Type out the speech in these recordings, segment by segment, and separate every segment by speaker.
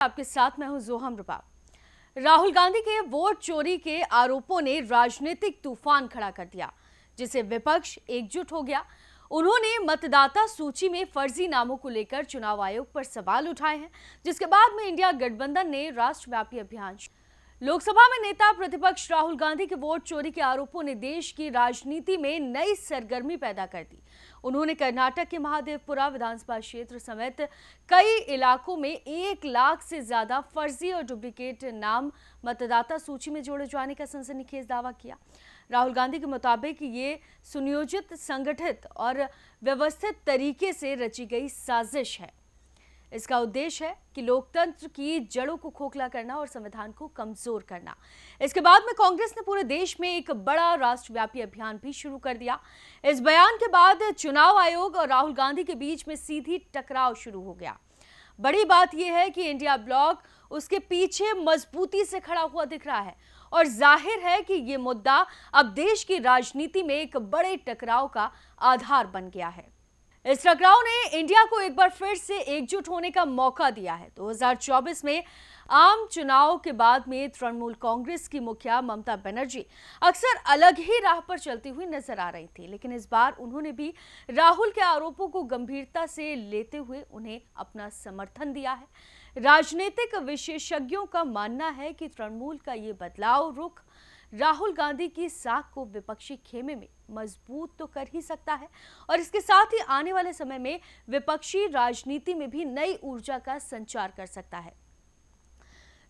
Speaker 1: आपके साथ मैं हूं जोहम रुपा। राहुल गांधी के वोट चोरी के आरोपों ने राजनीतिक तूफान खड़ा कर दिया, जिसे विपक्ष एकजुट हो गया। उन्होंने मतदाता सूची में फर्जी नामों को लेकर चुनाव आयोग पर सवाल उठाए हैं, जिसके बाद में इंडिया गठबंधन ने राष्ट्रव्यापी अभियान। लोकसभा में नेता प्रतिपक्ष राहुल गांधी के वोट चोरी के आरोपों ने देश की राजनीति में नई सरगर्मी पैदा कर दी। उन्होंने कर्नाटक के महादेवपुरा विधानसभा क्षेत्र समेत कई इलाकों में 1 लाख से ज्यादा फर्जी और डुप्लीकेट नाम मतदाता सूची में जोड़े जाने का सनसनीखेज दावा किया। राहुल गांधी के मुताबिक ये सुनियोजित, संगठित और व्यवस्थित तरीके से रची गई साजिश है। इसका उद्देश्य है कि लोकतंत्र की जड़ों को खोखला करना और संविधान को कमजोर करना। इसके बाद में कांग्रेस ने पूरे देश में एक बड़ा राष्ट्रव्यापी अभियान भी शुरू कर दिया। इस बयान के बाद चुनाव आयोग और राहुल गांधी के बीच में सीधी टकराव शुरू हो गया। बड़ी बात यह है कि इंडिया ब्लॉक उसके पीछे मजबूती से खड़ा हुआ दिख रहा है और जाहिर है कि ये मुद्दा अब देश की राजनीति में एक बड़े टकराव का आधार बन गया है। इस टकराव ने इंडिया को एक बार फिर से एकजुट होने का मौका दिया है। 2024 में आम चुनाव के बाद में तृणमूल कांग्रेस की मुखिया ममता बनर्जी अक्सर अलग ही राह पर चलती हुई नजर आ रही थी, लेकिन इस बार उन्होंने भी राहुल के आरोपों को गंभीरता से लेते हुए उन्हें अपना समर्थन दिया है। राजनीतिक विशेषज्ञों का मानना है कि तृणमूल का ये बदलाव रुख राहुल गांधी की साख को विपक्षी खेमे में मजबूत तो कर ही सकता है और इसके साथ ही आने वाले समय में विपक्षी राजनीति में भी नई ऊर्जा का संचार कर सकता है।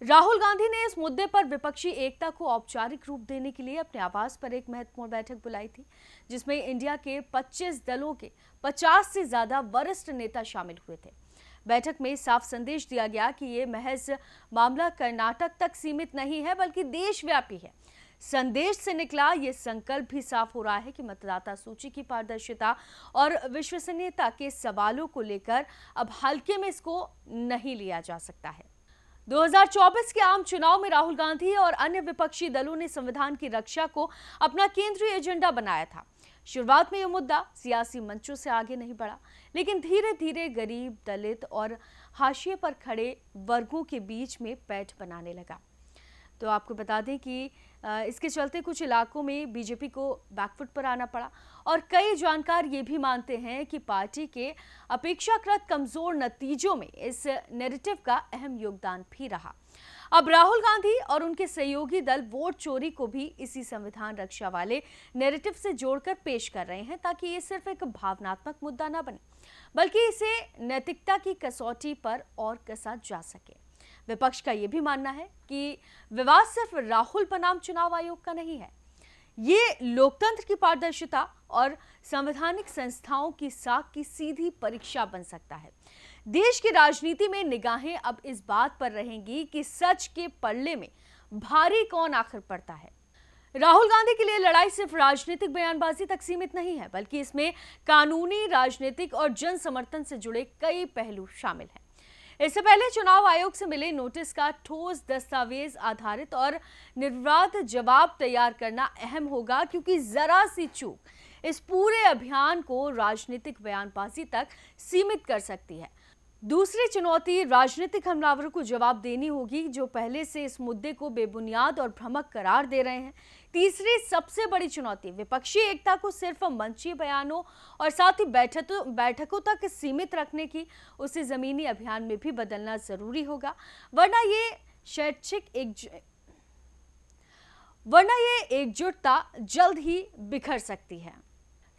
Speaker 1: राहुल गांधी ने इस मुद्दे पर विपक्षी एकता को औपचारिक रूप देने के लिए अपने आवास पर एक महत्वपूर्ण बैठक बुलाई थी, जिसमें इंडिया के 25 दलों के 50 से ज्यादा वरिष्ठ नेता शामिल हुए थे। बैठक में साफ संदेश दिया गया कि ये महज मामला कर्नाटक तक सीमित नहीं है, बल्कि देशव्यापी है। संदेश से निकला ये संकल्प भी साफ हो रहा है कि मतदाता सूची की पारदर्शिता और विश्वसनीयता के सवालों को लेकर अब हल्के में इसको नहीं लिया जा सकता है। 2024 के आम चुनाव में राहुल गांधी और अन्य विपक्षी दलों ने संविधान की रक्षा को अपना केंद्रीय एजेंडा बनाया था। शुरुआत में यह मुद्दा सियासी मंचों से आगे नहीं बढ़ा, लेकिन धीरे धीरे गरीब, दलित और हाशिए पर खड़े वर्गों के बीच में पैठ बनाने लगा। तो आपको बता दें कि इसके चलते कुछ इलाकों में बीजेपी को बैकफुट पर आना पड़ा और कई जानकार ये भी मानते हैं कि पार्टी के अपेक्षाकृत कमजोर नतीजों में इस नैरेटिव का अहम योगदान भी रहा। अब राहुल गांधी और उनके सहयोगी दल वोट चोरी को भी इसी संविधान रक्षा वाले नैरेटिव से जोड़कर पेश कर रहे हैं, ताकि ये सिर्फ एक भावनात्मक मुद्दा न बने, बल्कि इसे नैतिकता की कसौटी पर और कसा जा सके। विपक्ष का यह भी मानना है कि विवाद सिर्फ राहुल बनाम चुनाव आयोग का नहीं है, ये लोकतंत्र की पारदर्शिता और संवैधानिक संस्थाओं की साख की सीधी परीक्षा बन सकता है। देश की राजनीति में निगाहें अब इस बात पर रहेंगी कि सच के पल्ले में भारी कौन आखिर पड़ता है। राहुल गांधी के लिए लड़ाई सिर्फ राजनीतिक बयानबाजी तक सीमित नहीं है, बल्कि इसमें कानूनी, राजनीतिक और जन समर्थन से जुड़े कई पहलू शामिल हैं। इससे पहले चुनाव आयोग से मिले नोटिस का ठोस दस्तावेज आधारित और निर्विवाद जवाब तैयार करना अहम होगा, क्योंकि जरा सी चूक इस पूरे अभियान को राजनीतिक बयानबाजी तक सीमित कर सकती है। दूसरी चुनौती राजनीतिक हमलावरों को जवाब देनी होगी, जो पहले से इस मुद्दे को बेबुनियाद और भ्रामक करार दे रहे हैं। तीसरी सबसे बड़ी चुनौती विपक्षी एकता को सिर्फ मंची बयानों और साथ ही बैठकों तक सीमित रखने की, उसे जमीनी अभियान में भी बदलना जरूरी होगा, वरना ये एकजुटता जल्द ही बिखर सकती है।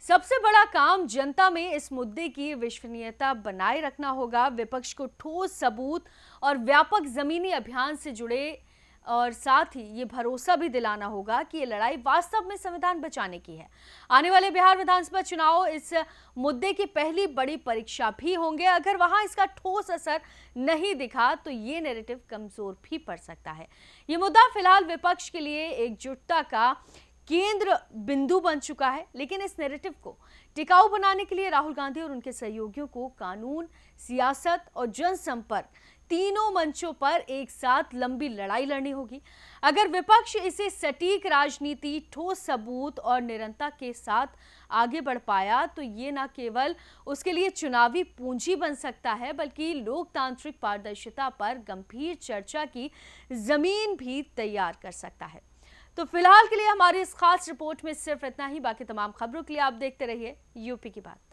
Speaker 1: सबसे बड़ा काम जनता में इस मुद्दे की विश्वसनीयता बनाए रखना होगा। विपक्ष को ठोस सबूत और व्यापक जमीनी अभियान से जुड़े और साथ ही ये भरोसा भी दिलाना होगा कि ये लड़ाई वास्तव में संविधान बचाने की है। आने वाले बिहार विधानसभा चुनाव इस मुद्दे की पहली बड़ी परीक्षा भी होंगे। अगर वहां इसका ठोस असर नहीं दिखा तो ये नैरेटिव कमजोर भी पड़ सकता है। ये मुद्दा फिलहाल विपक्ष के लिए एकजुटता का केंद्र बिंदु बन चुका है, लेकिन इस नैरेटिव को टिकाऊ बनाने के लिए राहुल गांधी और उनके सहयोगियों को कानून, सियासत और जनसंपर्क तीनों मंचों पर एक साथ लंबी लड़ाई लड़नी होगी। अगर विपक्ष इसे सटीक राजनीति, ठोस सबूत और निरंतरता के साथ आगे बढ़ पाया तो ये न केवल उसके लिए चुनावी पूंजी बन सकता है, बल्कि लोकतांत्रिक पारदर्शिता पर गंभीर चर्चा की जमीन भी तैयार कर सकता है। तो फिलहाल के लिए हमारी इस खास रिपोर्ट में सिर्फ इतना ही। बाकी तमाम खबरों के लिए आप देखते रहिए यूपी की बात।